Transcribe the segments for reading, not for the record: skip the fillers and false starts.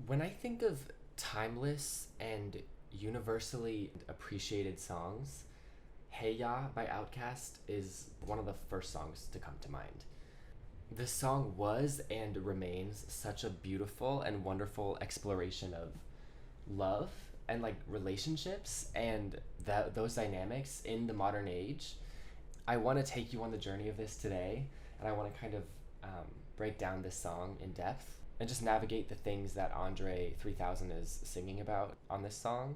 When I think of timeless and universally appreciated songs, Hey Ya by Outkast is one of the first songs to come to mind. The song was and remains such a beautiful and wonderful exploration of love and like relationships and those dynamics in the modern age. I want to take you on the journey of this today, and I want to kind of break down this song in depth and just navigate the things that Andre 3000 is singing about on this song.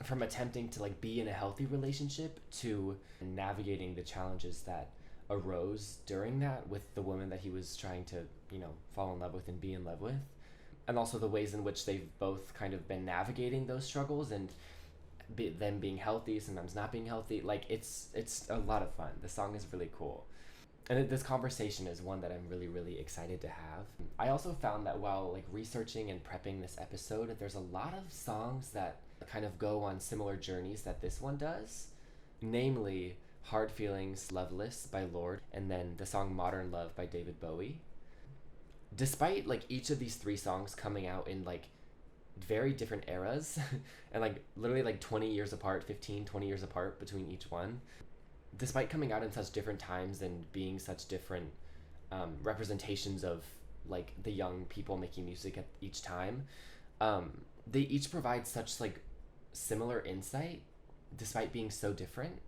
From attempting to like be in a healthy relationship to navigating the challenges that arose during that with the woman that he was trying to, fall in love with and be in love with. And also the ways in which they've both kind of been navigating those struggles and them being healthy, sometimes not being healthy. Like it's a lot of fun. The song is really cool. And this conversation is one that I'm really, really excited to have. I also found that while like researching and prepping this episode, there's a lot of songs that kind of go on similar journeys that this one does. Namely, Hard Feelings, Loveless by Lorde, and then the song Modern Love by David Bowie. Despite like each of these three songs coming out in like very different eras and like literally like 20 years apart, 15, 20 years apart between each one, despite coming out in such different times and being such different representations of like the young people making music at each time, they each provide such like similar insight despite being so different,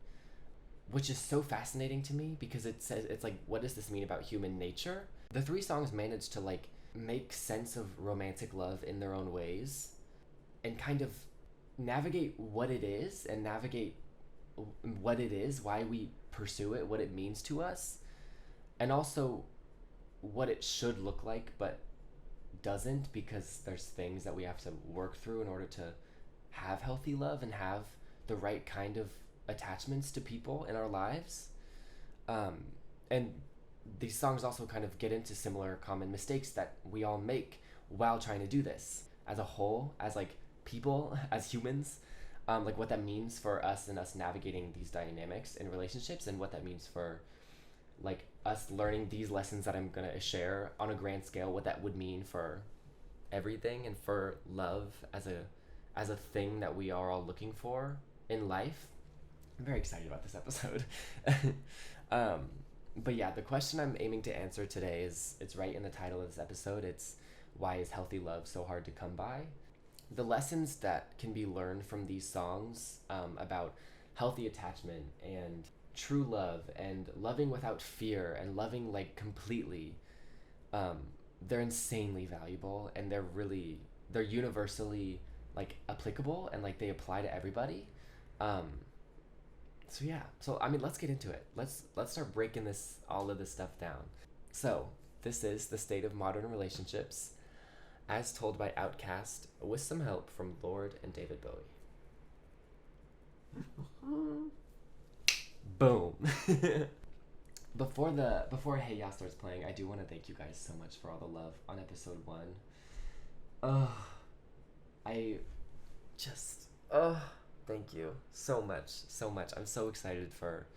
which is so fascinating to me because it says it's like, what does this mean about human nature? The three songs manage to like make sense of romantic love in their own ways and kind of navigate what it is and navigate what it is, why we pursue it, what it means to us, and also what it should look like but doesn't, because there's things that we have to work through in order to have healthy love and have the right kind of attachments to people in our lives. And these songs also kind of get into similar common mistakes that we all make while trying to do this as a whole, as like people, as humans. Like what that means for us and us navigating these dynamics in relationships, and what that means for like us learning these lessons that I'm gonna share on a grand scale, what that would mean for everything and for love as a thing that we are all looking for in life. I'm very excited about this episode. But yeah, the question I'm aiming to answer today it's right in the title of this episode. It's, why is healthy love so hard to come by? The lessons that can be learned from these songs about healthy attachment and true love and loving without fear and loving like completely, they're insanely valuable, and they're universally like applicable, and like they apply to everybody. So yeah, so I mean, let's get into it. Let's start breaking all of this stuff down. So this is the state of modern relationships, as told by Outkast, with some help from Lorde and David Bowie. Boom. Before Hey Ya starts playing, I do want to thank you guys so much for all the love on episode 1. I just thank you so much, so much. I'm so excited for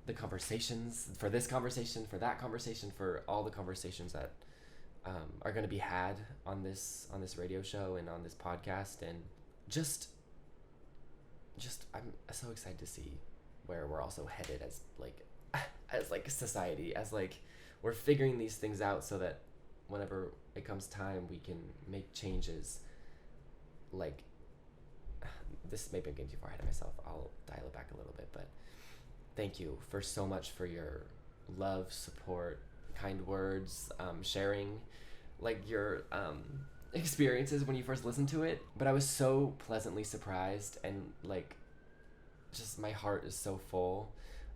the conversations, for this conversation, for that conversation, for all the conversations that are going to be had on this radio show and on this podcast, and just I'm so excited to see where we're also headed as like a society, as like we're figuring these things out so that whenever it comes time we can make changes. Like, this maybe I'm getting too far ahead of myself. I'll dial it back a little bit, but thank you for so much for your love, support, kind words, sharing like your experiences when you first listened to it. But I was so pleasantly surprised, and like just my heart is so full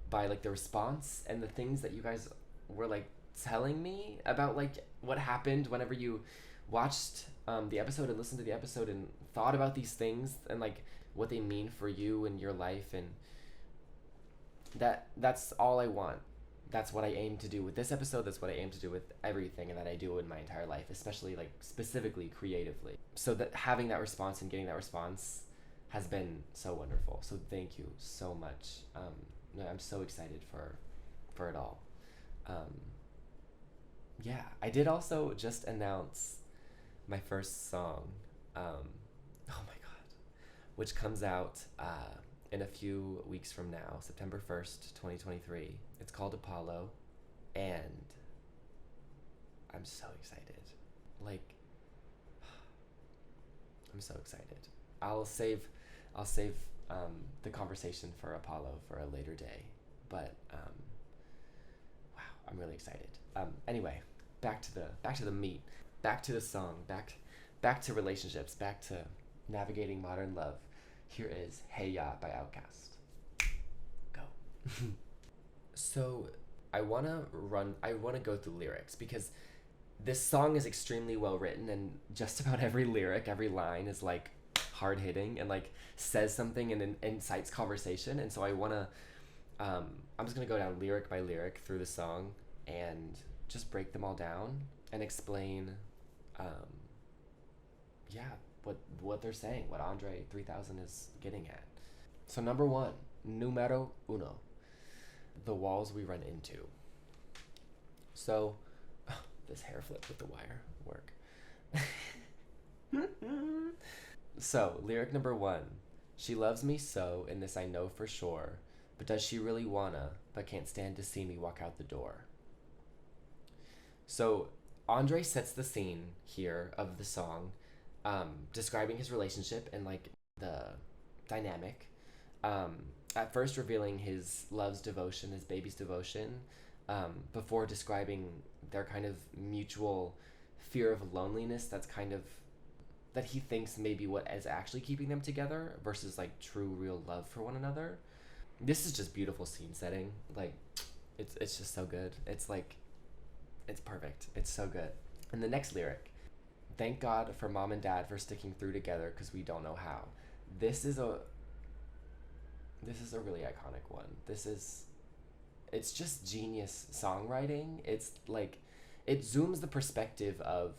by like the response and the things that you guys were like telling me about like what happened whenever you watched the episode and listened to the episode and thought about these things and like what they mean for you and your life. And that's all I want. That's what I aim to do with this episode. That's what I aim to do with everything that I do in my entire life, especially like specifically creatively. So that having that response and getting that response has been so wonderful. So thank you so much. I'm so excited for it all. Yeah, I did also just announce my first song, oh my god, which comes out in a few weeks from now, September 1st, 2023. It's called Apollo, and I'm so excited. Like, I'm so excited. I'll save the conversation for Apollo for a later day, but wow, I'm really excited. Anyway, back to the meat, back to the song, back to relationships, back to navigating modern love. Here is Hey Ya by Outkast. Go. So I wanna go through lyrics because this song is extremely well written, and just about every lyric, every line is like hard hitting and like says something and incites conversation. And so I'm just gonna go down lyric by lyric through the song and just break them all down and explain, um, yeah, what they're saying, what Andre 3000 is getting at. So number one, numero uno, the walls we run into. So this hair flip with the wire work. So lyric number one, she loves me so, and this I know for sure. But does she really wanna, but can't stand to see me walk out the door? So Andre sets the scene here of the song, describing his relationship and like the dynamic. Um, at first revealing his love's devotion, his baby's devotion, before describing their kind of mutual fear of loneliness that's kind of that he thinks may be what is actually keeping them together versus like true real love for one another. This is just beautiful scene setting. Like it's just so good. It's like it's perfect. It's so good. And the next lyric, thank God for mom and dad for sticking through together because we don't know how. This is a really iconic one. It's just genius songwriting. It's like it zooms the perspective of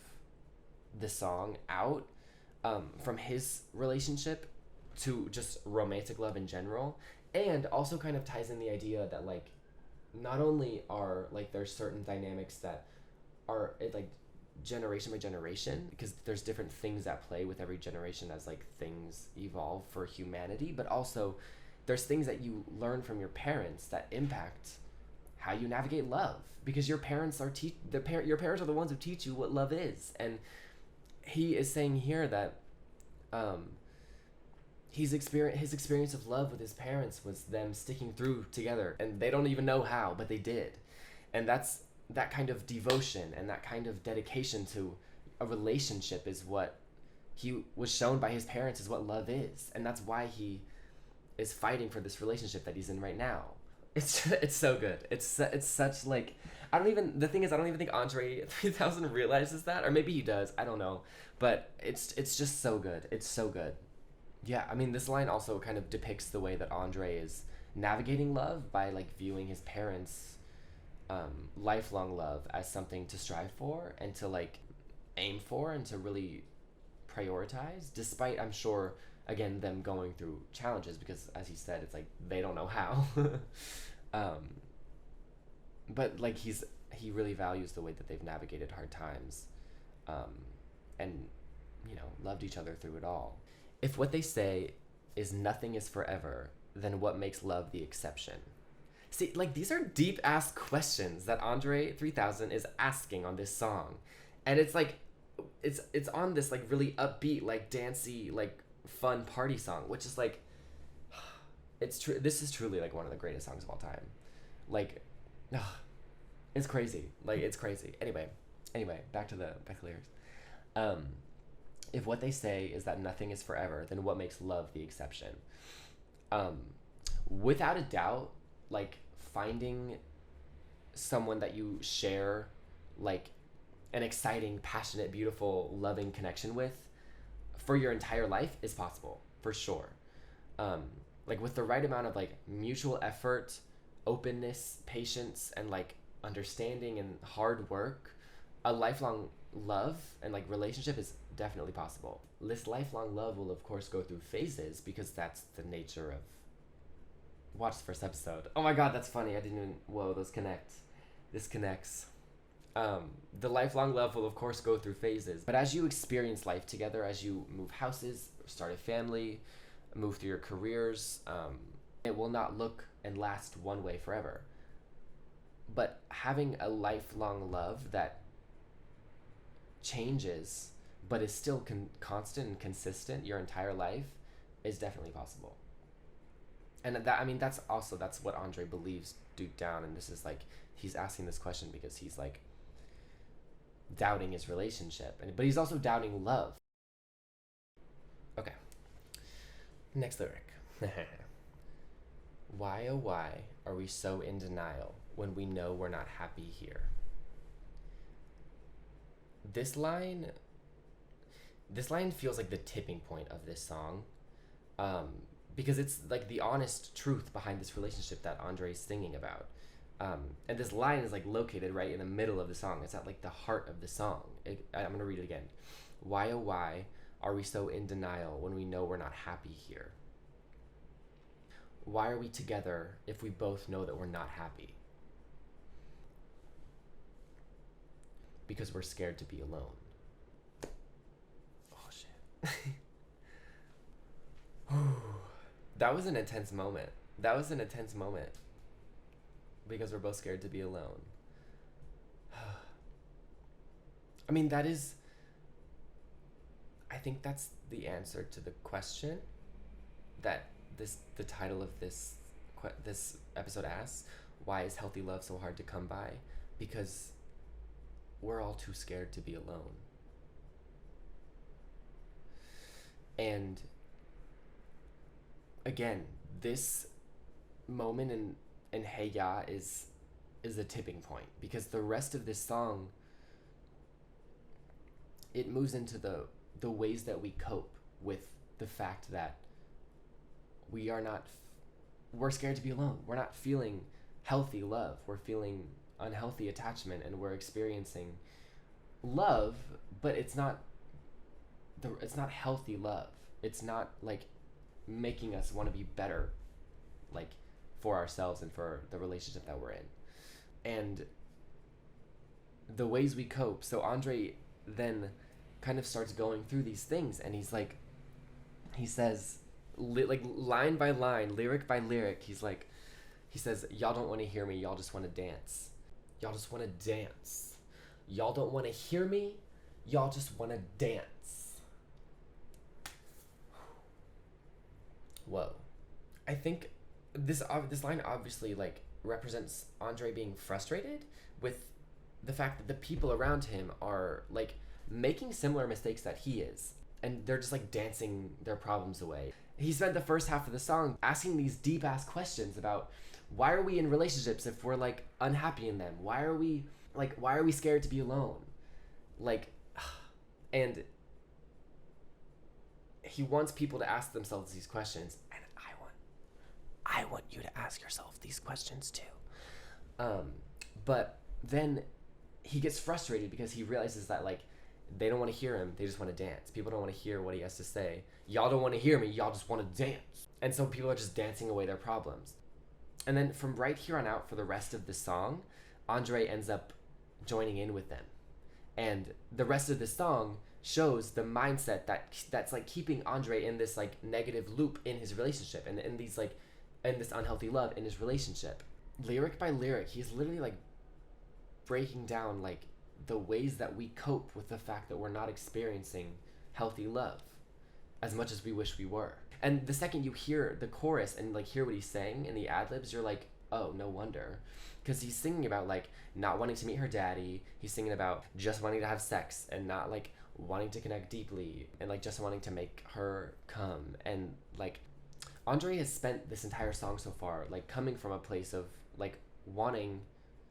the song out, from his relationship to just romantic love in general, and also kind of ties in the idea that like not only are like there's certain dynamics that are like generation by generation, because there's different things at play with every generation as like things evolve for humanity, but also there's things that you learn from your parents that impact how you navigate love, because your parents are your parents are the ones who teach you what love is. And he is saying here that his experience of love with his parents was them sticking through together, and they don't even know how, but they did. And that's that kind of devotion and that kind of dedication to a relationship is what he was shown by his parents is what love is, and that's why he is fighting for this relationship that he's in right now. It's so good. It's such like I don't even think Andre 3000 realizes that, or maybe he does. I don't know, but it's just so good. It's so good. Yeah, I mean this line also kind of depicts the way that Andre is navigating love by like viewing his parents' lifelong love as something to strive for and to like aim for and to really prioritize, despite I'm sure again them going through challenges, because as he said it's like they don't know how. But like he really values the way that they've navigated hard times, and loved each other through it all. If what they say is nothing is forever, then what makes love the exception? See, like these are deep ass questions that Andre 3000 is asking on this song, and it's like it's on this like really upbeat like dancey like fun party song, which is like it's true. This is truly like one of the greatest songs of all time. Like, it's crazy. Like it's crazy. Anyway, back to the lyrics. If what they say is that nothing is forever, then what makes love the exception? Without a doubt, like finding someone that you share like an exciting, passionate, beautiful, loving connection with for your entire life is possible, for sure. Like with the right amount of like mutual effort, openness, patience, and like understanding and hard work, a lifelong love and like relationship is definitely possible. This lifelong love will of course go through phases, because that's the nature of watch the first episode. Oh my god, that's funny. I didn't even those connect. This connects. The lifelong love will, of course, go through phases. But as you experience life together, as you move houses, start a family, move through your careers, it will not look and last one way forever. But having a lifelong love that changes but is still constant and consistent your entire life is definitely possible. And that, I mean, that's what Andre believes deep down. And this is like, he's asking this question because he's like doubting his relationship, but he's also doubting love. Okay, next lyric. Why, oh why are we so in denial when we know we're not happy here? This line feels like the tipping point of this song, because it's like the honest truth behind this relationship that Andre's singing about. And this line is like located right in the middle of the song. It's at like the heart of the song. I'm gonna read it again. Why, oh why are we so in denial when we know we're not happy here? Why are we together if we both know that we're not happy? Because we're scared to be alone. Oh shit. That was an intense moment. Because we're both scared to be alone. I mean, I think that's the answer to the question that the title of this episode asks. Why is healthy love so hard to come by? Because we're all too scared to be alone. And again, this moment in Hey Ya is a tipping point, because the rest of this song, it moves into the ways that we cope with the fact that we're scared to be alone. We're not feeling healthy love. We're feeling unhealthy attachment, and we're experiencing love, but it's not healthy love. It's not like making us want to be better, like for ourselves and for the relationship that we're in. And the ways we cope. So Andre then kind of starts going through these things, and he says, like line by line, lyric by lyric, he says, y'all don't want to hear me, y'all just want to dance. Y'all just want to dance. Y'all don't want to hear me, y'all just want to dance. Whoa. I think this line obviously like represents Andre being frustrated with the fact that the people around him are like making similar mistakes that he is, and they're just like dancing their problems away. He spent the first half of the song asking these deep ass questions about why are we in relationships if we're like unhappy in them? Why are we scared to be alone? Like, and he wants people to ask themselves these questions, and I want you to ask yourself these questions too. But then he gets frustrated because he realizes that like they don't want to hear him, they just want to dance. People don't want to hear what he has to say. Y'all don't want to hear me, y'all just want to dance. And so people are just dancing away their problems. And then from right here on out, for the rest of the song, Andre ends up joining in with them. And the rest of the song shows the mindset that's like keeping Andre in this like negative loop in his relationship, and in these like and this unhealthy love in his relationship. Lyric by lyric, he's literally like breaking down like the ways that we cope with the fact that we're not experiencing healthy love as much as we wish we were. And the second you hear the chorus and like hear what he's saying in the ad-libs, you're like, oh, no wonder. Because he's singing about like not wanting to meet her daddy. He's singing about just wanting to have sex and not like wanting to connect deeply, and like just wanting to make her come. And like Andre has spent this entire song so far like coming from a place of like wanting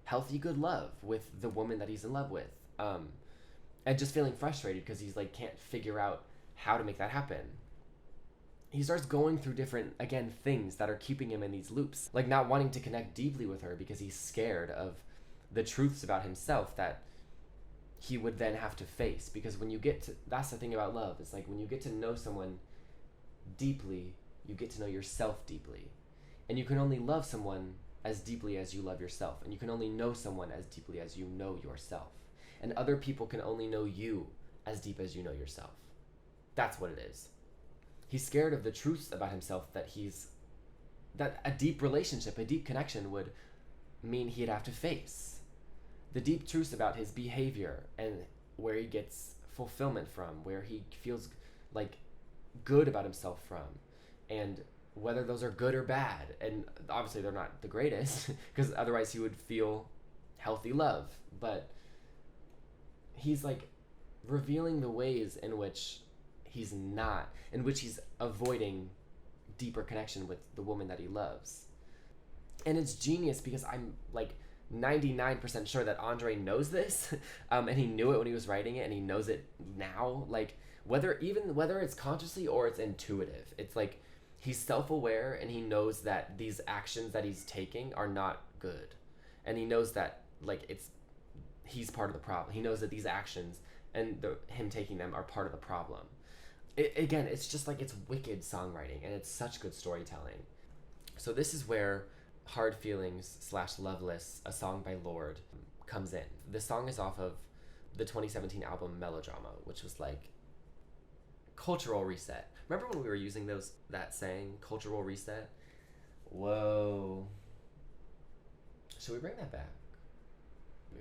healthy good love with the woman that he's in love with, and just feeling frustrated because he's like can't figure out how to make that happen. He starts going through different, again, things that are keeping him in these loops, like not wanting to connect deeply with her because he's scared of the truths about himself that he would then have to face. Because when you get to, that's the thing about love, it's like when you get to know someone deeply, you get to know yourself deeply. And you can only love someone as deeply as you love yourself, and you can only know someone as deeply as you know yourself. And other people can only know you as deep as you know yourself. That's what it is. He's scared of the truths about himself that a deep relationship, a deep connection would mean he'd have to face. The deep truths about his behavior and where he gets fulfillment from, where he feels like good about himself from, and whether those are good or bad. And obviously they're not the greatest because otherwise he would feel healthy love. But he's like revealing the ways in which he's avoiding deeper connection with the woman that he loves. And it's genius because I'm like 99% sure that André knows this, and he knew it when he was writing it, and he knows it now. Like whether it's consciously or it's intuitive, it's like he's self-aware and he knows that these actions that he's taking are not good, and he knows that like he's part of the problem. He knows that these actions and him taking them are part of the problem. Again, it's just like it's wicked songwriting, and it's such good storytelling. So this is where Hard Feelings / Loveless, a song by Lorde, comes in. This song is off of the 2017 album Melodrama, which was like cultural reset. Remember when we were using that saying, cultural reset? Whoa. Should we bring that back?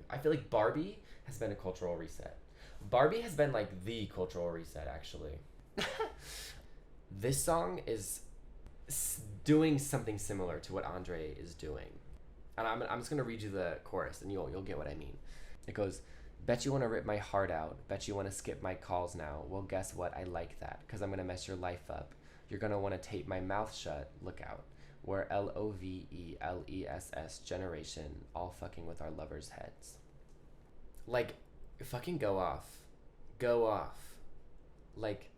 I feel like Barbie has been a cultural reset. Barbie has been like the cultural reset, actually. This song is doing something similar to what André is doing. And I'm just going to read you the chorus and you'll get what I mean. It goes, bet you want to rip my heart out. Bet you want to skip my calls now. Well, guess what? I like that because I'm going to mess your life up. You're going to want to tape my mouth shut. Look out. We're Loveless generation, all fucking with our lovers' heads. Like, fucking go off. Go off. Like,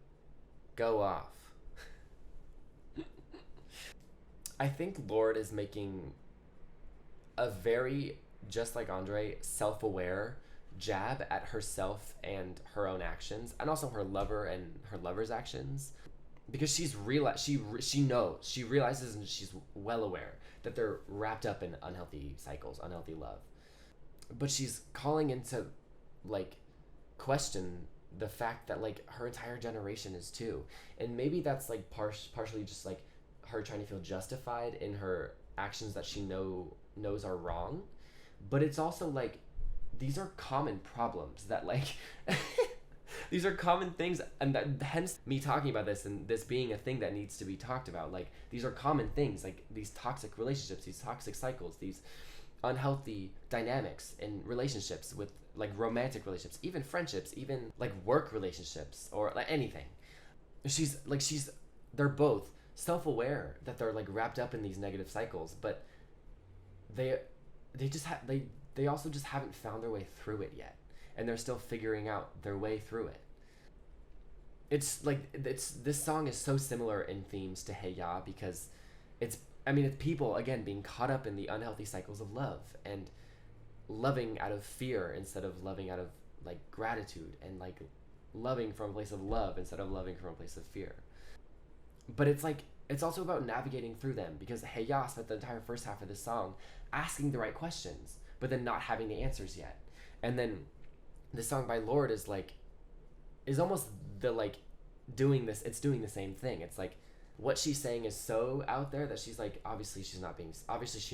go off. I think Lorde is making a very, just like André, self-aware jab at herself and her own actions, and also her lover and her lover's actions, because she realizes and she's well aware that they're wrapped up in unhealthy cycles, unhealthy love, but she's calling into like question the fact that like her entire generation is too, and maybe that's like partially just like her trying to feel justified in her actions that she knows are wrong, but it's also like these are common problems that like these are common things, and that hence me talking about this and this being a thing that needs to be talked about. Like these are common things, like these toxic relationships, these toxic cycles, these unhealthy dynamics in relationships, with like romantic relationships, even friendships, even like work relationships, or like anything. They're both self-aware that they're like wrapped up in these negative cycles, but they also just haven't found their way through it yet, and they're still figuring out their way through it. It's this song is so similar in themes to Hey Ya, because it's people again being caught up in the unhealthy cycles of love and loving out of fear instead of loving out of like gratitude, and like loving from a place of love instead of loving from a place of fear. But it's also about navigating through them, because Hey Ya spent the entire first half of this song asking the right questions, but then not having the answers yet. And then this song by Lorde is almost doing the same thing. It's like what she's saying is so out there that she's like, obviously she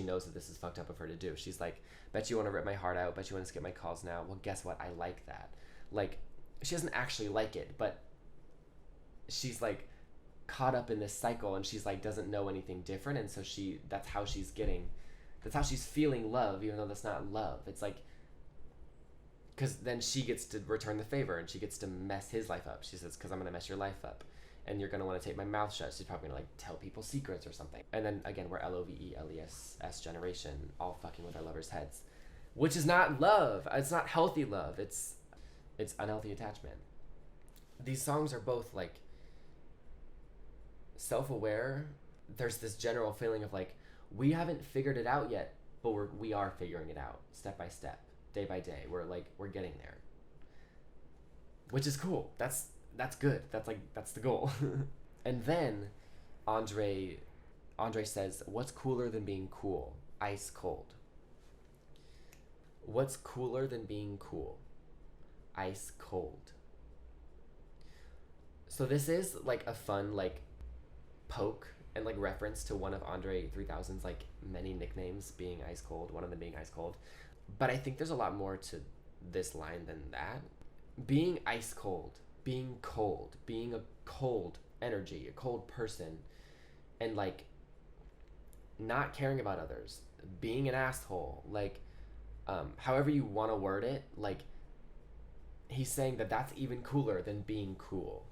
knows that this is fucked up of her to do. She's like, bet you want to rip my heart out, bet you want to skip my calls now. Well, guess what? I like that. Like, she doesn't actually like it, but she's like caught up in this cycle, and she's like doesn't know anything different, and so that's how she's feeling love, even though that's not love. It's like, because then she gets to return the favor, and she gets to mess his life up. She says, because I'm gonna mess your life up, and you're gonna want to take my mouth shut. She's probably gonna like tell people secrets or something. And then again, we're Loveless generation, all fucking with our lovers' heads, which is not love. It's not healthy love. It's unhealthy attachment. These songs are both like self-aware. There's this general feeling of like, we haven't figured it out yet, but we are figuring it out step by step, day by day. We're getting there, which is cool. That's good. That's the goal. And then André says, what's cooler than being cool? ice cold. What's cooler than being cool? Ice cold. So this is like a fun like poke and like reference to one of Andre 3000's like many nicknames being ice cold, one of them being ice cold. But I think there's a lot more to this line than that. Being ice cold, being cold, being a cold energy, a cold person, and like not caring about others, being an asshole, like however you want to word it, like he's saying that that's even cooler than being cool.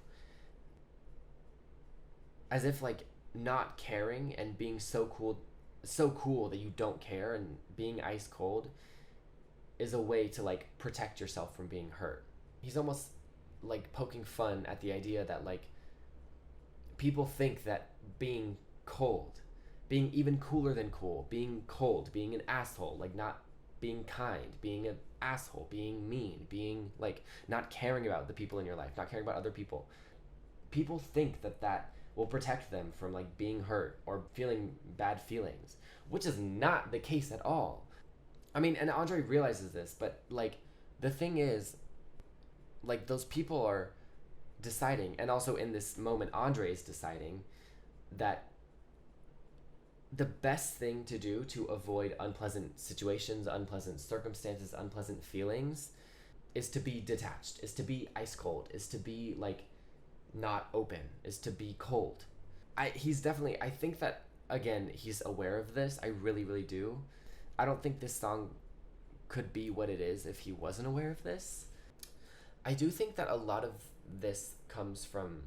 As if like not caring and being so cool that you don't care and being ice cold is a way to like protect yourself from being hurt. He's almost like poking fun at the idea that like people think that being cold, being even cooler than cool, being cold, being an asshole, like not being kind, being an asshole, being mean, being like not caring about the people in your life, not caring about other people. People think that that will protect them from like being hurt or feeling bad feelings, which is not the case at all. I mean, and Andre realizes this, but like the thing is, like those people are deciding, and also in this moment, Andre is deciding that the best thing to do to avoid unpleasant situations, unpleasant circumstances, unpleasant feelings is to be detached, is to be ice cold, is to be like not open, is to be cold. He's definitely, I think that again, he's aware of this. I really, really do. I don't think this song could be what it is if he wasn't aware of this. I do think that a lot of this comes from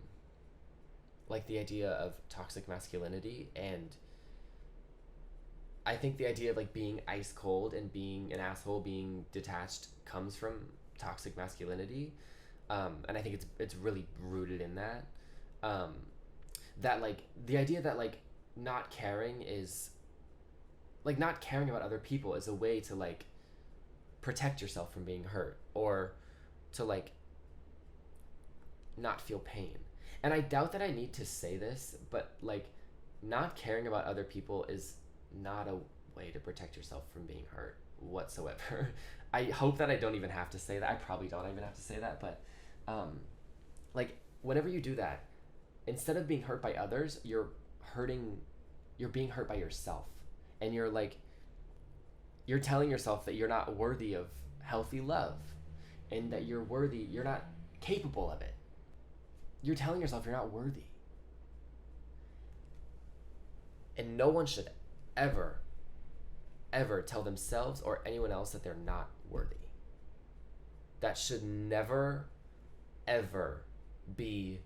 like the idea of toxic masculinity, and I think the idea of like being ice cold and being an asshole, being detached comes from toxic masculinity. And I think it's really rooted in that. That like the idea that like not caring is like not caring about other people is a way to like protect yourself from being hurt or to like not feel pain. And I doubt that I need to say this, but like not caring about other people is not a way to protect yourself from being hurt whatsoever. I hope that I don't even have to say that. I probably don't even have to say that, but like whenever you do that, instead of being hurt by others, you're being hurt by yourself. And you're telling yourself that you're not worthy of healthy love and that you're not capable of it. You're telling yourself you're not worthy. And no one should ever tell themselves or anyone else that they're not worthy. That should never ever be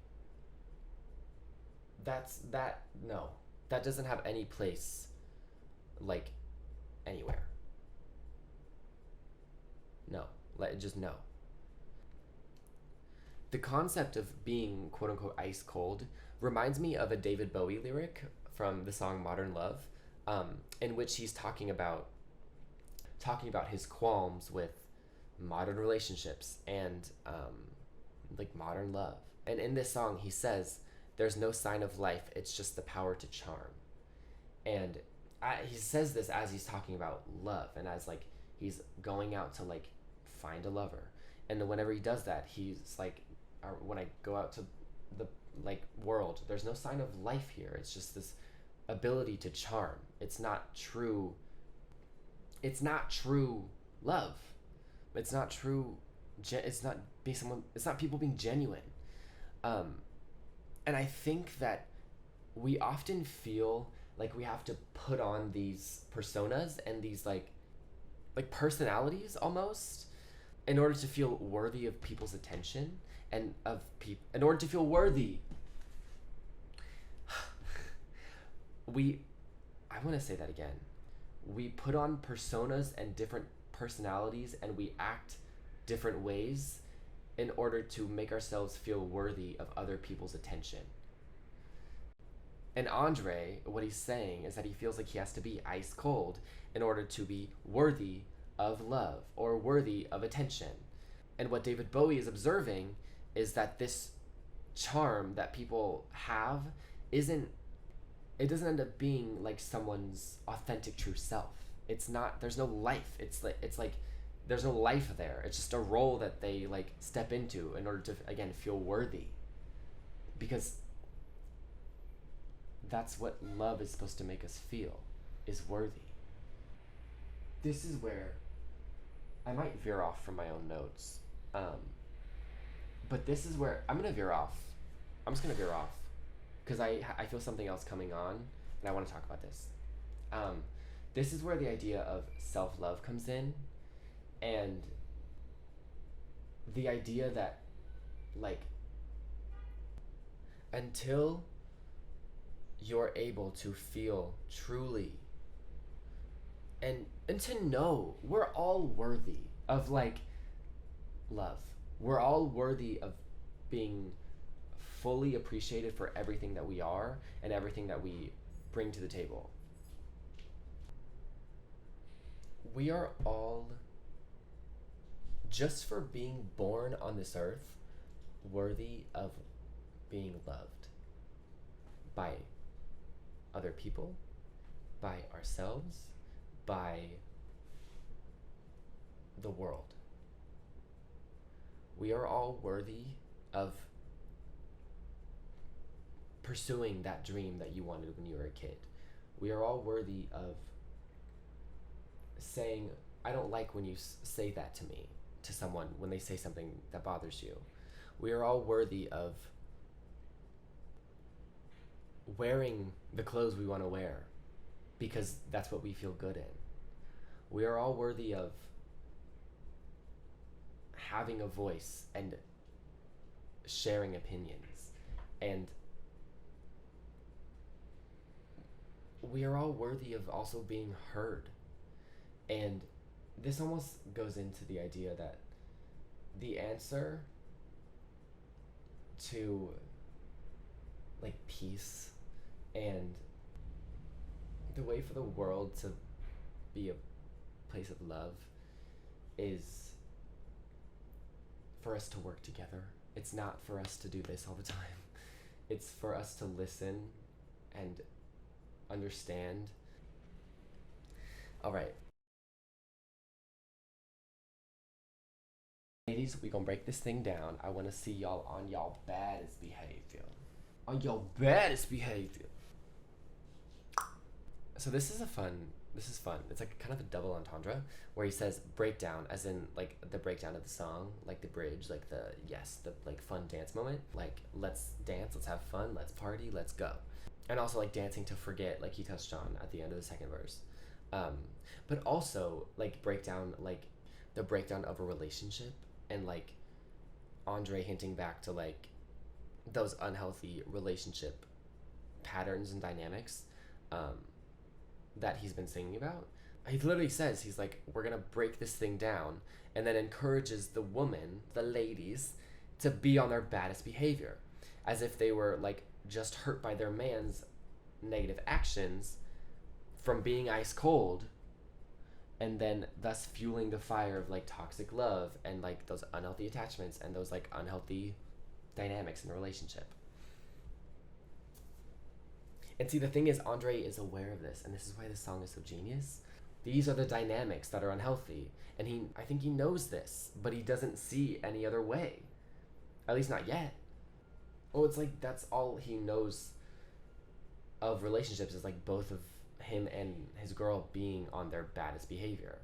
no. That doesn't have any place like anywhere. No. Just no. The concept of being quote unquote ice cold reminds me of a David Bowie lyric from the song Modern Love, in which he's talking about his qualms with modern relationships and like modern love. And in this song he says, there's no sign of life, it's just the power to charm. And he says this as he's talking about love and as like he's going out to like find a lover. And then whenever he does that, he's like, when I go out to the like world, there's no sign of life here, it's just this ability to charm. It's not true love. It's not true. It's not people being genuine. And I think that we often feel like we have to put on these personas and these like personalities almost in order to feel worthy of people's attention and of people. In order to feel worthy, I want to say that again. We put on personas and different personalities and we act different ways in order to make ourselves feel worthy of other people's attention. And Andre, what he's saying is that he feels like he has to be ice cold in order to be worthy of love or worthy of attention. And what David Bowie is observing is that this charm that people have doesn't end up being like someone's authentic true self. It's not, there's no life. It's like there's no life there. It's just a role that they like step into in order to again feel worthy. Because that's what love is supposed to make us feel, is worthy. This is where I might veer off from my own notes. But this is where I'm gonna veer off. I'm just gonna veer off because I feel something else coming on, and I want to talk about this. This is where the idea of self love comes in, and the idea that like until you're able to feel truly and to know we're all worthy of like love. We're all worthy of being fully appreciated for everything that we are and everything that we bring to the table. We are all, just for being born on this earth, worthy of being loved by other people, by ourselves, by the world. We are all worthy of pursuing that dream that you wanted when you were a kid. We are all worthy of saying, I don't like when you say that to me, to someone, when they say something that bothers you. We are all worthy of wearing the clothes we want to wear because that's what we feel good in. We are all worthy of having a voice and sharing opinions. And we are all worthy of also being heard. And this almost goes into the idea that the answer to like peace and the way for the world to be a place of love is for us to work together. It's not for us to do this all the time. It's for us to listen and understand. All right. Ladies, we gonna break this thing down. I wanna see y'all on y'all baddest behavior. On your baddest behavior. So this is fun. It's like kind of a double entendre where he says breakdown as in like the breakdown of the song, like the bridge, like the like fun dance moment. Like let's dance, let's have fun, let's party, let's go. And also like dancing to forget, like he touched on at the end of the second verse. But also like breakdown, like the breakdown of a relationship, and like André hinting back to like those unhealthy relationship patterns and dynamics that he's been singing about. He literally says, he's like, we're gonna break this thing down, and then encourages the woman, the ladies, to be on their baddest behavior, as if they were like just hurt by their man's negative actions from being ice cold, and then thus fueling the fire of like toxic love and like those unhealthy attachments and those like unhealthy dynamics in a relationship. And see, the thing is, André is aware of this, and this is why this song is so genius. These are the dynamics that are unhealthy, and I think he knows this, but he doesn't see any other way. At least not yet. Oh, it's like that's all he knows of relationships, is like both of him and his girl being on their baddest behavior.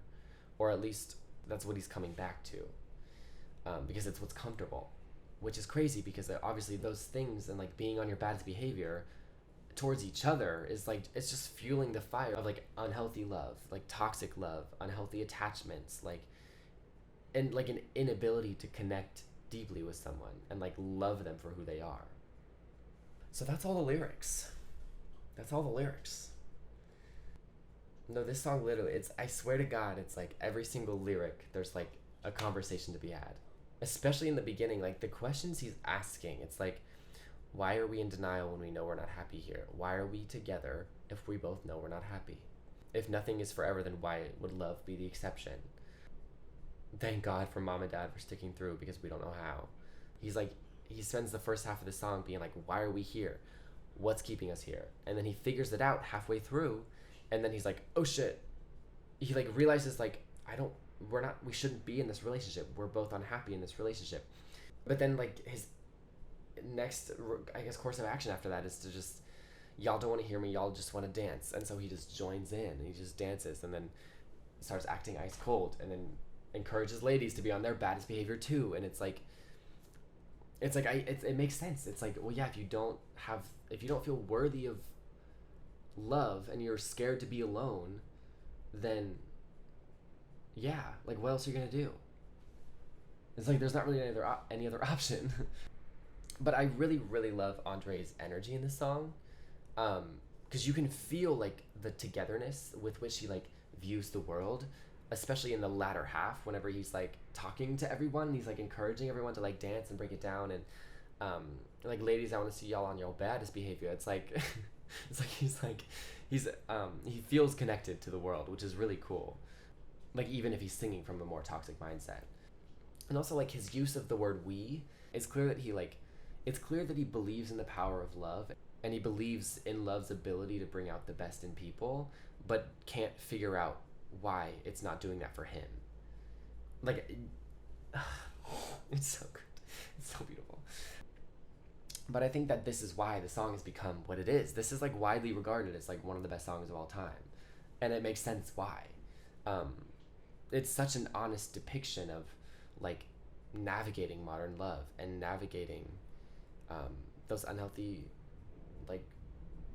Or at least that's what he's coming back to. Because it's what's comfortable. Which is crazy, because obviously those things and like being on your baddest behavior towards each other is like, it's just fueling the fire of like unhealthy love, like toxic love, unhealthy attachments, like, and like an inability to connect deeply with someone and like love them for who they are. So that's all the lyrics. No, this song literally, I swear to God, it's like every single lyric there's like a conversation to be had, especially in the beginning. Like the questions he's asking, it's like, why are we in denial when we know we're not happy here? Why are we together if we both know we're not happy? If nothing is forever, then why would love be the exception? Thank God for mom and dad for sticking through, because we don't know how. He's like, he spends the first half of the song being like, why are we here? What's keeping us here? And then he figures it out halfway through, and then he's like, oh shit, he like realizes like we shouldn't be in this relationship. We're both unhappy in this relationship. But then like his next, I guess, course of action after that is to just, y'all don't want to hear me, y'all just want to dance. And so he just joins in and he just dances and then starts acting ice cold and then encourages ladies to be on their baddest behavior too. And it makes sense. It's like, well, yeah, if you don't feel worthy of love and you're scared to be alone, then yeah, like what else are you gonna do? It's like there's not really any other option. But I really, really love Andre's energy in this song, because you can feel like the togetherness with which he like views the world, especially in the latter half. Whenever he's like talking to everyone, he's like encouraging everyone to like dance and break it down, and like, ladies, I want to see y'all on your baddest behavior. It's like, he feels connected to the world, which is really cool. Like even if he's singing from a more toxic mindset, and also like his use of the word "we." It's clear that he believes in the power of love, and he believes in love's ability to bring out the best in people, but can't figure out why it's not doing that for him. Like, it's so good. It's so beautiful. But I think that this is why the song has become what it is. This is like widely regarded as like one of the best songs of all time. And it makes sense why. It's such an honest depiction of like navigating modern love and navigating those unhealthy like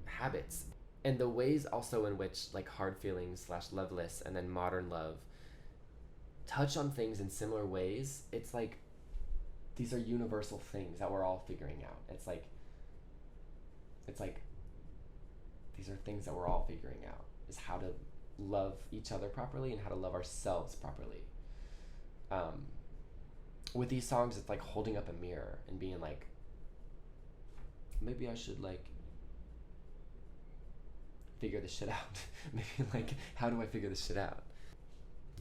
habits, and the ways also in which like Hard Feelings / Loveless and then Modern Love touch on things in similar ways. It's like these are universal things that we're all figuring out. It's like these are things that we're all figuring out, is how to love each other properly and how to love ourselves properly. With these songs, it's like holding up a mirror and being like, maybe I should like figure this shit out. Maybe like, how do I figure this shit out?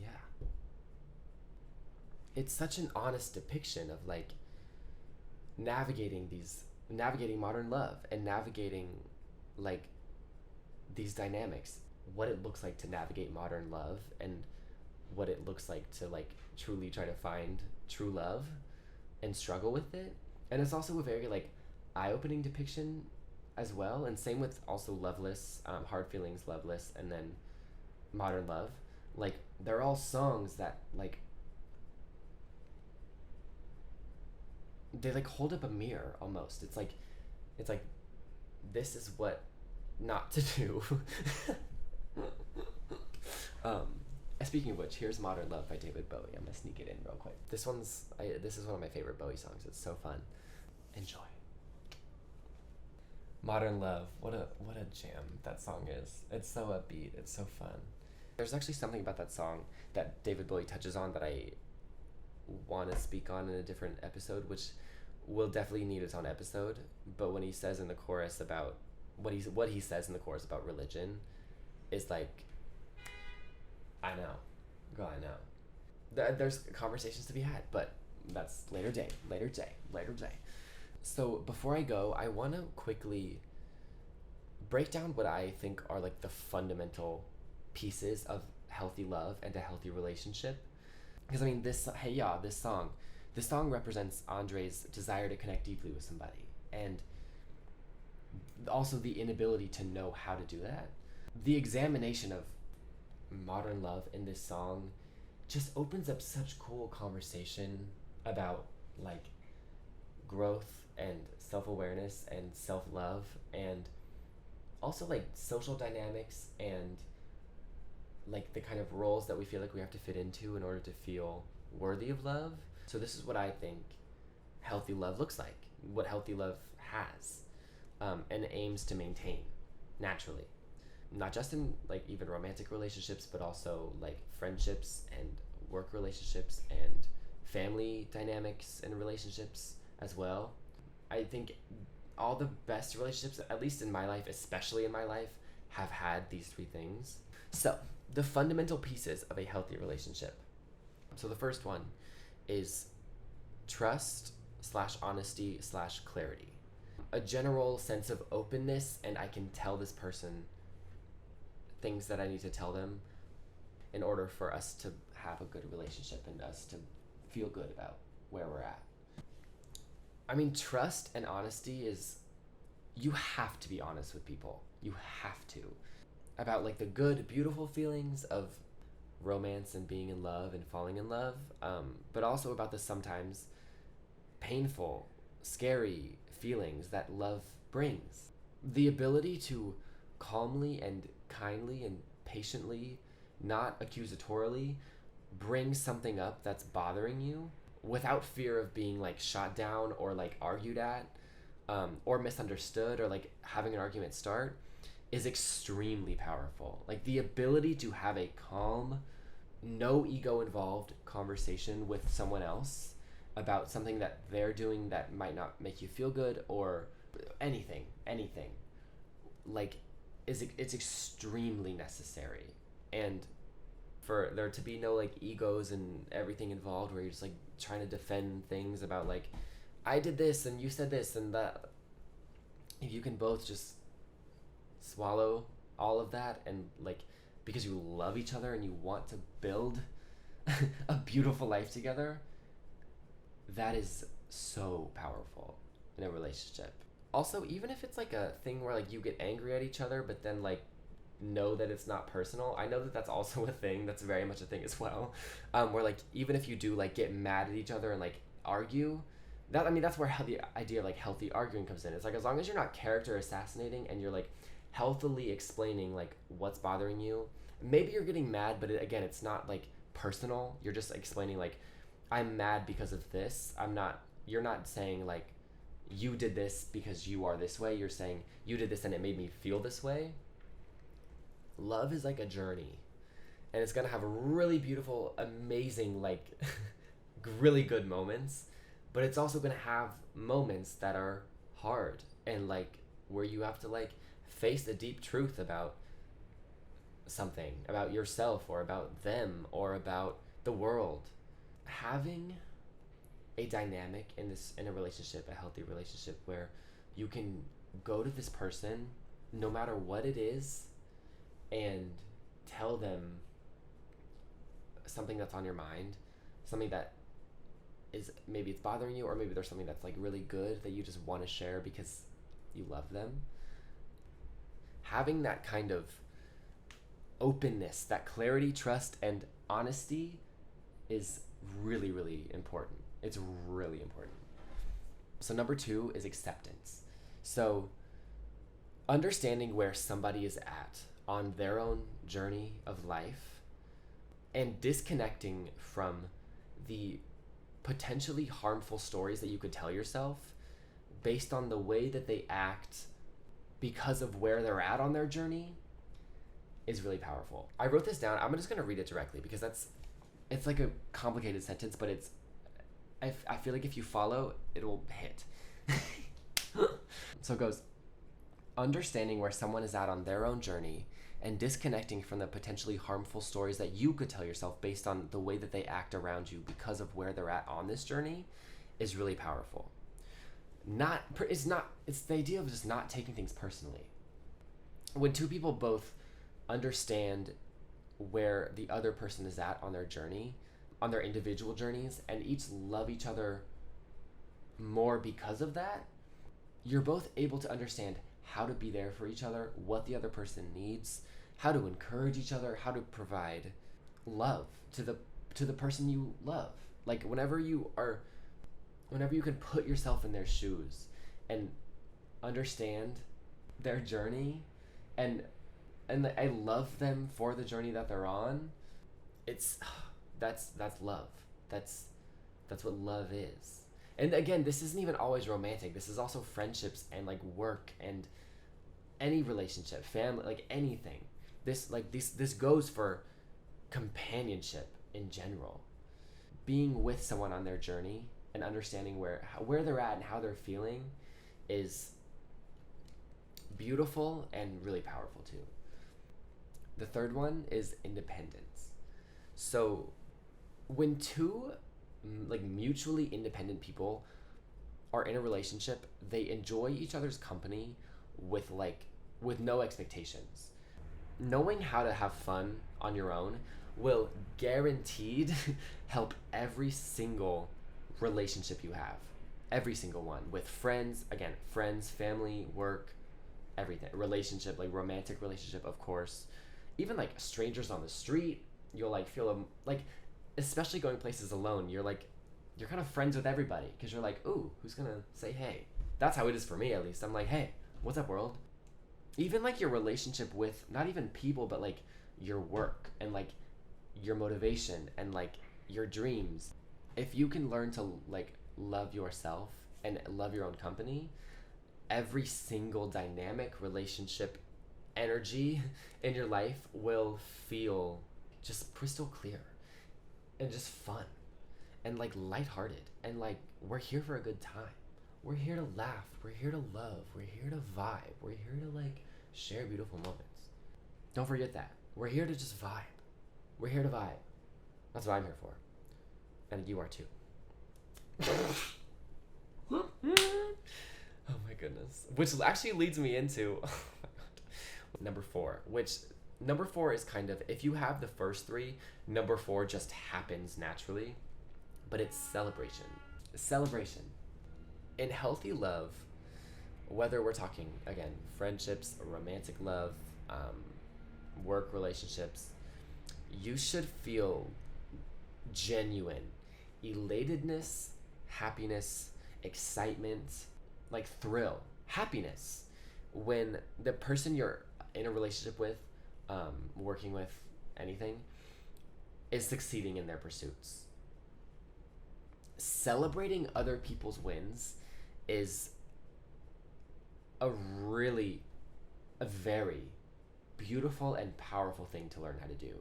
Yeah. It's such an honest depiction of like navigating modern love and navigating like these dynamics, what it looks like to navigate modern love and what it looks like to like truly try to find true love and struggle with it. And it's also a very like eye-opening depiction as well, and same with also Loveless, Hard Feelings, Loveless, and then Modern Love. Like they're all songs that like they like hold up a mirror almost. It's like this is what not to do. Speaking of which, here's Modern Love by David Bowie. I'm gonna sneak it in real quick. This is one of my favorite Bowie songs. It's so fun. Enjoy. Modern Love, what a jam that song is. It's so upbeat, it's so fun. There's actually something about that song that David Bowie touches on that I want to speak on in a different episode, which will definitely need its own episode. But when he says in the chorus about what he says in the chorus about religion is like, I know, girl, I know. There's conversations to be had, but that's later day. So before I go, I want to quickly break down what I think are like the fundamental pieces of healthy love and a healthy relationship. Because I mean, this song represents Andre's desire to connect deeply with somebody, and also the inability to know how to do that. The examination of modern love in this song just opens up such cool conversation about like growth and self-awareness and self-love, and also like social dynamics and like the kind of roles that we feel like we have to fit into in order to feel worthy of love. So this is what I think healthy love looks like, what healthy love has, and aims to maintain naturally, not just in like even romantic relationships, but also like friendships and work relationships and family dynamics and relationships as well. I think all the best relationships, at least in my life, especially in my life, have had these three things. So the fundamental pieces of a healthy relationship. So the first one is trust / honesty / clarity. A general sense of openness, and I can tell this person things that I need to tell them in order for us to have a good relationship and us to feel good about where we're at. I mean, trust and honesty is, you have to be honest with people. You have to. About like the good, beautiful feelings of romance and being in love and falling in love, but also about the sometimes painful, scary feelings that love brings. The ability to calmly and kindly and patiently, not accusatorily, bring something up that's bothering you without fear of being like shot down or like argued at, or misunderstood, or like having an argument start, is extremely powerful. Like the ability to have a calm, no ego involved conversation with someone else about something that they're doing that might not make you feel good, or anything, like it's extremely necessary. And for there to be no like egos and everything involved where you're just like trying to defend things about like, I did this and you said this and that. If you can both just swallow all of that, and like, because you love each other and you want to build a beautiful life together, that is so powerful in a relationship. Also, even if it's like a thing where like you get angry at each other but then like know that it's not personal, I know that that's also a thing, that's very much a thing as well, where like even if you do like get mad at each other and like argue, that, I mean, that's where the idea of like healthy arguing comes in. It's like, as long as you're not character assassinating and you're like healthily explaining like what's bothering you, maybe you're getting mad, but again, it's not like personal. You're just explaining like, I'm mad because of this. You're not saying like, you did this because you are this way. You're saying, you did this and it made me feel this way. Love is like a journey, and it's gonna have really beautiful, amazing, like really good moments, but it's also gonna have moments that are hard and like where you have to like face the deep truth about something, about yourself or about them or about the world. Having a dynamic in a relationship, a healthy relationship, where you can go to this person no matter what it is and tell them something that's on your mind, something that is, maybe it's bothering you, or maybe there's something that's like really good that you just want to share because you love them. Having that kind of openness, that clarity, trust, and honesty is really, really important. It's really important. So number 2 is acceptance. So understanding where somebody is at on their own journey of life and disconnecting from the potentially harmful stories that you could tell yourself based on the way that they act because of where they're at on their journey is really powerful. I wrote this down. I'm just going to read it directly because it's like a complicated sentence, but I feel like if you follow, it'll hit. So it goes, understanding where someone is at on their own journey and disconnecting from the potentially harmful stories that you could tell yourself based on the way that they act around you because of where they're at on this journey is really powerful. It's the idea of just not taking things personally. When two people both understand where the other person is at on their journey, on their individual journeys, and each love each other more because of that, you're both able to understand how to be there for each other, what the other person needs, how to encourage each other, how to provide love to the person you love. Like whenever you can put yourself in their shoes and understand their journey and I love them for the journey that they're on, that's love. That's what love is. And again, this isn't even always romantic. This is also friendships and like work and any relationship, family, like anything. This goes for companionship in general. Being with someone on their journey and understanding where they're at and how they're feeling is beautiful and really powerful too. The third one is independence. So when two like mutually independent people are in a relationship, they enjoy each other's company with no expectations. Knowing how to have fun on your own will guaranteed help every single relationship you have. Every single one. With friends, again, friends, family, work, everything. Relationship, like romantic relationship, of course. Even like strangers on the street, you'll like feel like, especially going places alone, you're kind of friends with everybody because you're like, ooh, who's gonna say hey? That's how it is for me, at least. I'm like, hey, what's up, world? Even like your relationship with not even people, but like your work and like your motivation and like your dreams. If you can learn to like love yourself and love your own company, every single dynamic relationship energy in your life will feel just crystal clear and just fun and like lighthearted, and like we're here for a good time. We're here to laugh, we're here to love, we're here to vibe, we're here to like share beautiful moments. Don't forget that. We're here to just vibe. We're here to vibe. That's what I'm here for. And you are too. Oh my goodness. Which actually leads me into number 4, which number 4 is kind of, if you have the first 3, number 4 just happens naturally, but it's celebration. Celebration. In healthy love, whether we're talking, again, friendships, romantic love, work relationships, you should feel genuine elatedness, happiness, excitement, like thrill, happiness when the person you're in a relationship with, working with, anything, is succeeding in their pursuits. Celebrating other people's wins is a very beautiful and powerful thing to learn how to do.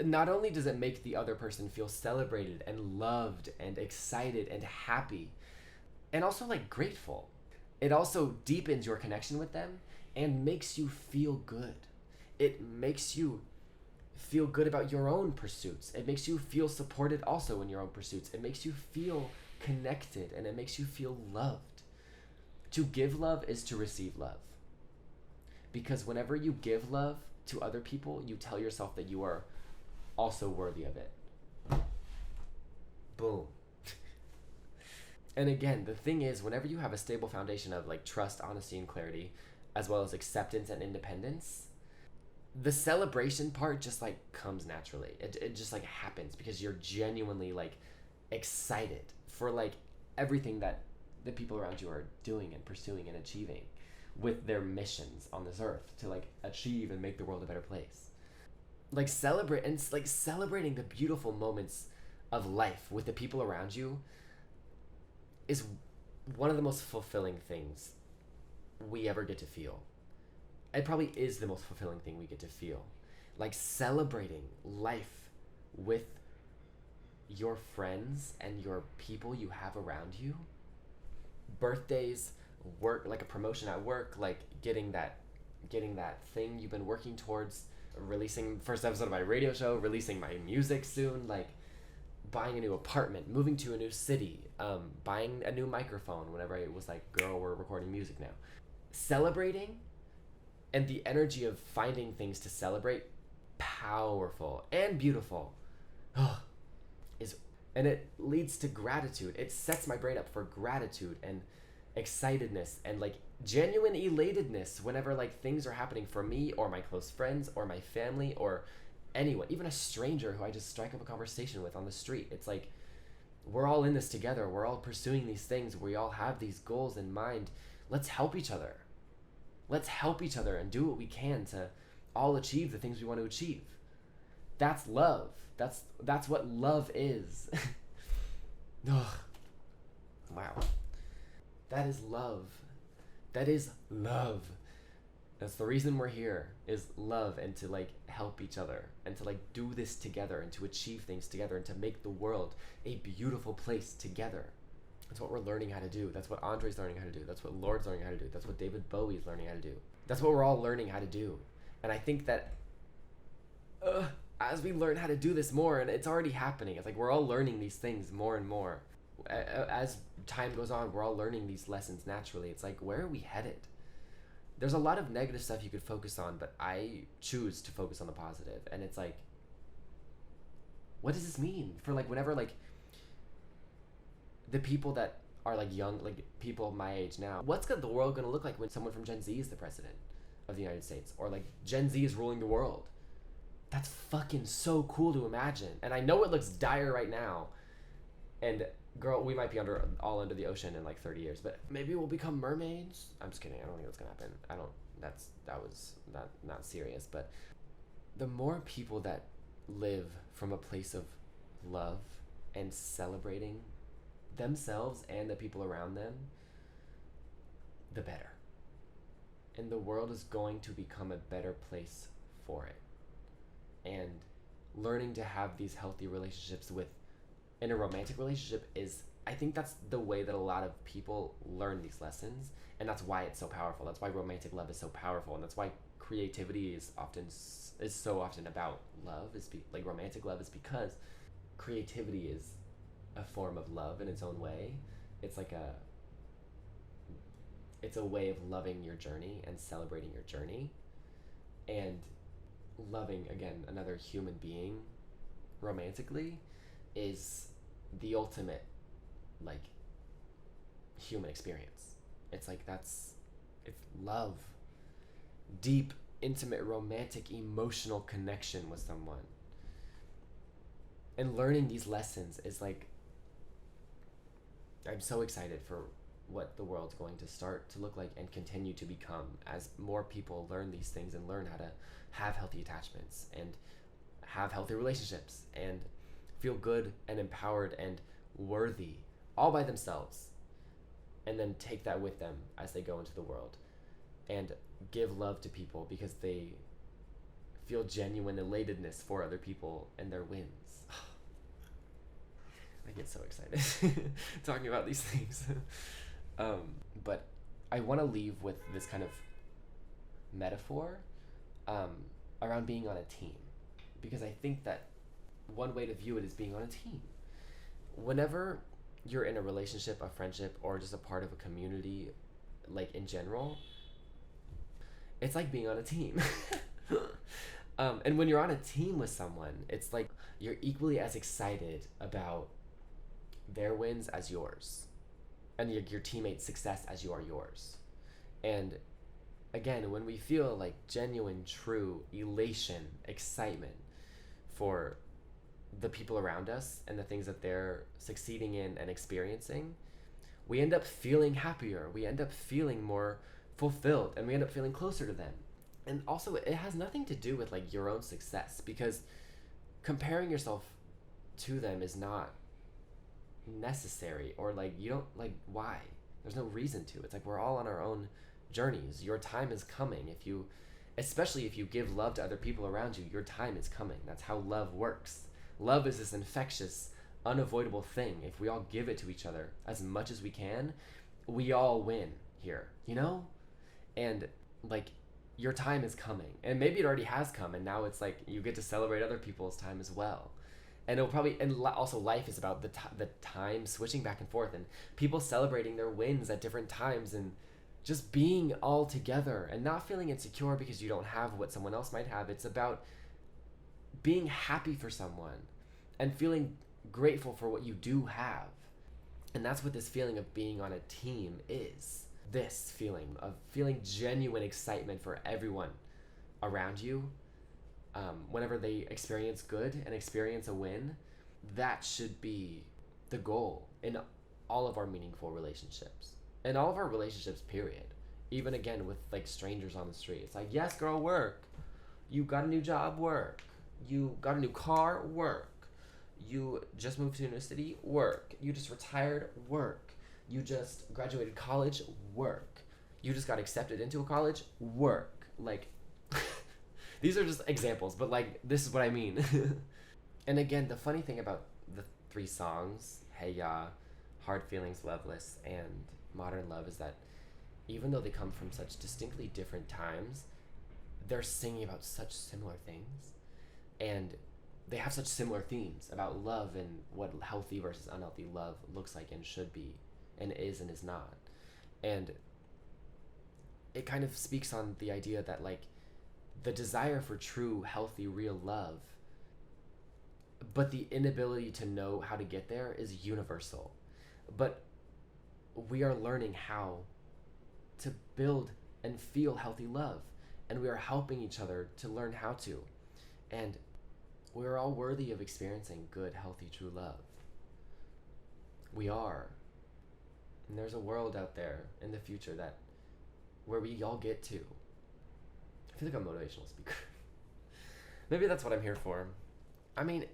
Not only does it make the other person feel celebrated and loved and excited and happy and also like grateful, it also deepens your connection with them and makes you feel good. It makes you feel good about your own pursuits. It makes you feel supported also in your own pursuits. It makes you feel connected and it makes you feel loved. To give love is to receive love. Because whenever you give love to other people, you tell yourself that you are also worthy of it. Boom. And again, the thing is, whenever you have a stable foundation of like trust, honesty, and clarity, as well as acceptance and independence, the celebration part just like comes naturally. It just like happens because you're genuinely like excited for like everything that the people around you are doing and pursuing and achieving with their missions on this earth to like achieve and make the world a better place. Like celebrating the beautiful moments of life with the people around you is one of the most fulfilling things we ever get to feel. It probably is the most fulfilling thing we get to feel. Like celebrating life with your friends and your people you have around you. Birthdays, work, like a promotion at work, like getting that thing you've been working towards, releasing first episode of my radio show, releasing my music soon, like buying a new apartment, moving to a new city, buying a new microphone whenever it was like, girl, we're recording music now. Celebrating and the energy of finding things to celebrate, powerful and beautiful. And it leads to gratitude. It sets my brain up for gratitude and excitedness and like genuine elatedness whenever like things are happening for me or my close friends or my family or anyone, even a stranger who I just strike up a conversation with on the street. It's like, we're all in this together. We're all pursuing these things. We all have these goals in mind. Let's help each other. Let's help each other and do what we can to all achieve the things we want to achieve. That's love. That's what love is. Ugh. Wow. That is love. That is love. That's the reason we're here, is love, and to like help each other and to like do this together and to achieve things together and to make the world a beautiful place together. That's what we're learning how to do. That's what Andre's learning how to do. That's what Lorde's learning how to do. That's what David Bowie's learning how to do. That's what we're all learning how to do. And I think that as we learn how to do this more, and it's already happening, it's like we're all learning these things more and more. As time goes on, we're all learning these lessons naturally. It's like, where are we headed? There's a lot of negative stuff you could focus on, but I choose to focus on the positive. And it's like, what does this mean for like whenever like the people that are like young, like people my age now, what's the world gonna look like when someone from Gen Z is the president of the United States, or like Gen Z is ruling the world? That's fucking so cool to imagine. And I know it looks dire right now, and girl, we might be all under the ocean in like 30 years, but maybe we'll become mermaids. I'm just kidding. I don't think that's gonna happen. That was not serious. But the more people that live from a place of love and celebrating themselves and the people around them, the better. And the world is going to become a better place for it. And learning to have these healthy relationships in a romantic relationship is, I think that's the way that a lot of people learn these lessons, and that's why it's so powerful. That's why romantic love is so powerful, and that's why creativity is so often about love. Like romantic love is because creativity is a form of love in its own way. It's a way of loving your journey and celebrating your journey, and loving, again, another human being romantically is the ultimate like human experience. It's like it's love, deep, intimate, romantic, emotional connection with someone. And learning these lessons is like, I'm so excited for what the world's going to start to look like and continue to become as more people learn these things and learn how to have healthy attachments and have healthy relationships and feel good and empowered and worthy all by themselves, and then take that with them as they go into the world and give love to people because they feel genuine elatedness for other people and their wins. I get so excited talking about these things. But I want to leave with this kind of metaphor around being on a team, because I think that one way to view it is being on a team. Whenever you're in a relationship, a friendship, or just a part of a community, like in general, it's like being on a team. And when you're on a team with someone, it's like you're equally as excited about their wins as yours, and your teammate's success as you are yours. And again, when we feel like genuine, true elation, excitement for the people around us and the things that they're succeeding in and experiencing, we end up feeling happier, we end up feeling more fulfilled, and we end up feeling closer to them. And also, it has nothing to do with like your own success, because comparing yourself to them is not necessary, or like you don't, like, why? There's no reason to. It's like we're all on our own journeys. Your time is coming. Especially if you give love to other people around you, your time is coming. That's how love works. Love is this infectious, unavoidable thing. If we all give it to each other as much as we can, we all win here, And like, your time is coming, and maybe it already has come, and now it's like you get to celebrate other people's time as well. And it'll probably, and also life is about the time switching back and forth, and people celebrating their wins at different times, and just being all together and not feeling insecure because you don't have what someone else might have. It's about being happy for someone and feeling grateful for what you do have. And that's what this feeling of being on a team is. This feeling of feeling genuine excitement for everyone around you. Whenever they experience good and experience a win, that should be the goal in all of our meaningful relationships. In all of our relationships, period. Even again with like strangers on the street. It's like, yes, girl, work. You got a new job, work. You got a new car, work. You just moved to a new city, work. You just retired, work. You just graduated college, work. You just got accepted into a college, work. Like, these are just examples, but like, this is what I mean. And again, the funny thing about the 3 songs, Hey Ya, Hard Feelings, Loveless, and Modern Love, is that even though they come from such distinctly different times, they're singing about such similar things. And they have such similar themes about love and what healthy versus unhealthy love looks like and should be and is not. And it kind of speaks on the idea that like the desire for true, healthy, real love but the inability to know how to get there is universal. But we are learning how to build and feel healthy love, and we are helping each other to learn how to. And we're all worthy of experiencing good, healthy, true love. We are. And there's a world out there in the future that where we all get to. I feel like I'm a motivational speaker. Maybe that's what I'm here for. I mean,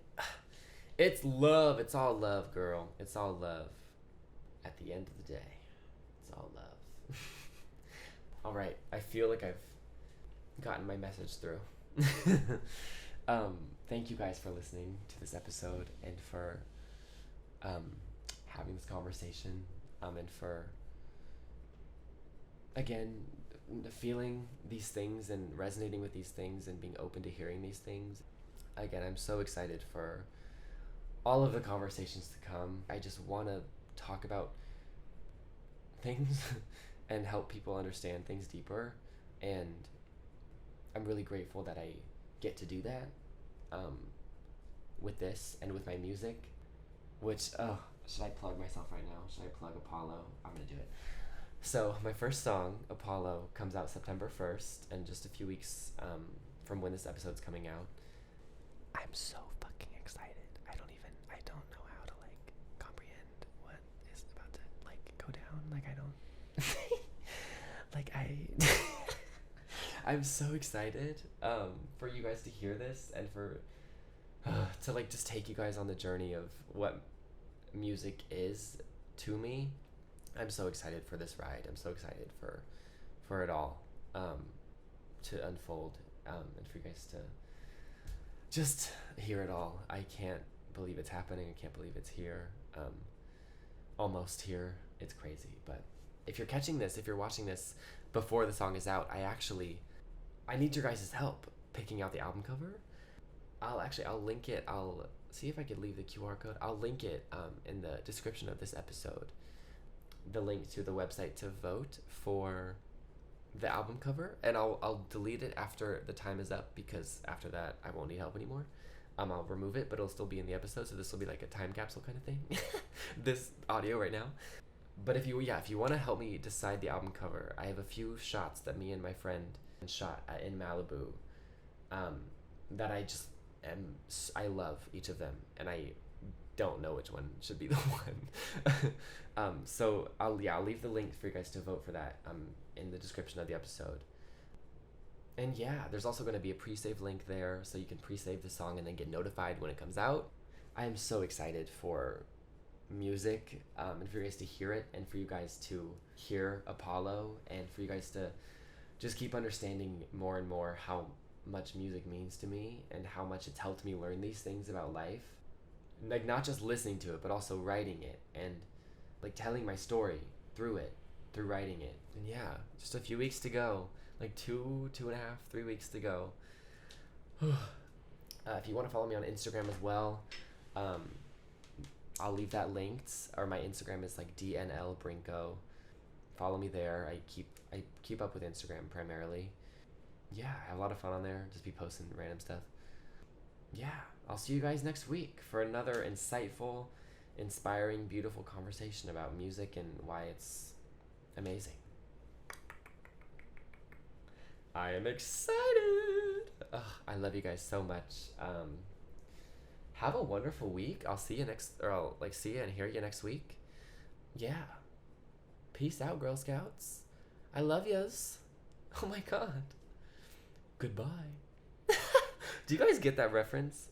it's love. It's all love, girl. It's all love. At the end of the day, it's all love. All right. I feel like I've gotten my message through. Thank you guys for listening to this episode and for having this conversation, and for, again, feeling these things and resonating with these things and being open to hearing these things. Again, I'm so excited for all of the conversations to come. I just want to talk about things and help people understand things deeper, and I'm really grateful that I get to do that with this and with my music, which, should I plug myself right now? Should I plug Apollo? I'm gonna do it. So my first song, Apollo, comes out September 1st, and just a few weeks from when this episode's coming out. I'm so fucking excited. I don't know how to, like, comprehend what is about to, like, go down. Like, I don't... I'm so excited for you guys to hear this, and for to, like, just take you guys on the journey of what music is to me. I'm so excited for this ride. I'm so excited for it all to unfold, and for you guys to just hear it all. I can't believe it's happening. I can't believe it's here. Almost here. It's crazy. But if you're catching this, if you're watching this before the song is out, I need your guys' help picking out the album cover. I'll link it. I'll see if I could leave the QR code. I'll link it in the description of this episode. The link to the website to vote for the album cover, and I'll delete it after the time is up, because after that I won't need help anymore. I'll remove it, but it'll still be in the episode, so this will be like a time capsule kind of thing. This audio right now. But if you want to help me decide the album cover, I have a few shots that me and my friend shot in Malibu that I love each of them, and I don't know which one should be the one. So I'll leave the link for you guys to vote for that in the description of the episode. And yeah, there's also going to be a pre-save link there, so you can pre-save the song and then get notified when it comes out. I am so excited for music, and for you guys to hear it, and for you guys to hear Apollo, and for you guys to just keep understanding more and more how much music means to me, and how much it's helped me learn these things about life. Like, not just listening to it, but also writing it, and, like, telling my story through writing it. And yeah, just a few weeks to go. Like 2.5, 3 weeks to go. If you want to follow me on Instagram as well, I'll leave that linked. Or my Instagram is like DNL Brinko. Follow me there. I keep up with Instagram primarily. Yeah, I have a lot of fun on there. Just be posting random stuff. Yeah, I'll see you guys next week for another insightful, inspiring, beautiful conversation about music and why it's amazing. I am excited. I love you guys so much. Have a wonderful week. I'll see you see you and hear you next week. Yeah. Peace out, Girl Scouts. I love yous. Oh my God. Goodbye. Do you guys get that reference?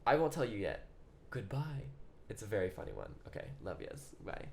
I won't tell you yet. Goodbye. It's a very funny one. Okay. Love yous. Bye.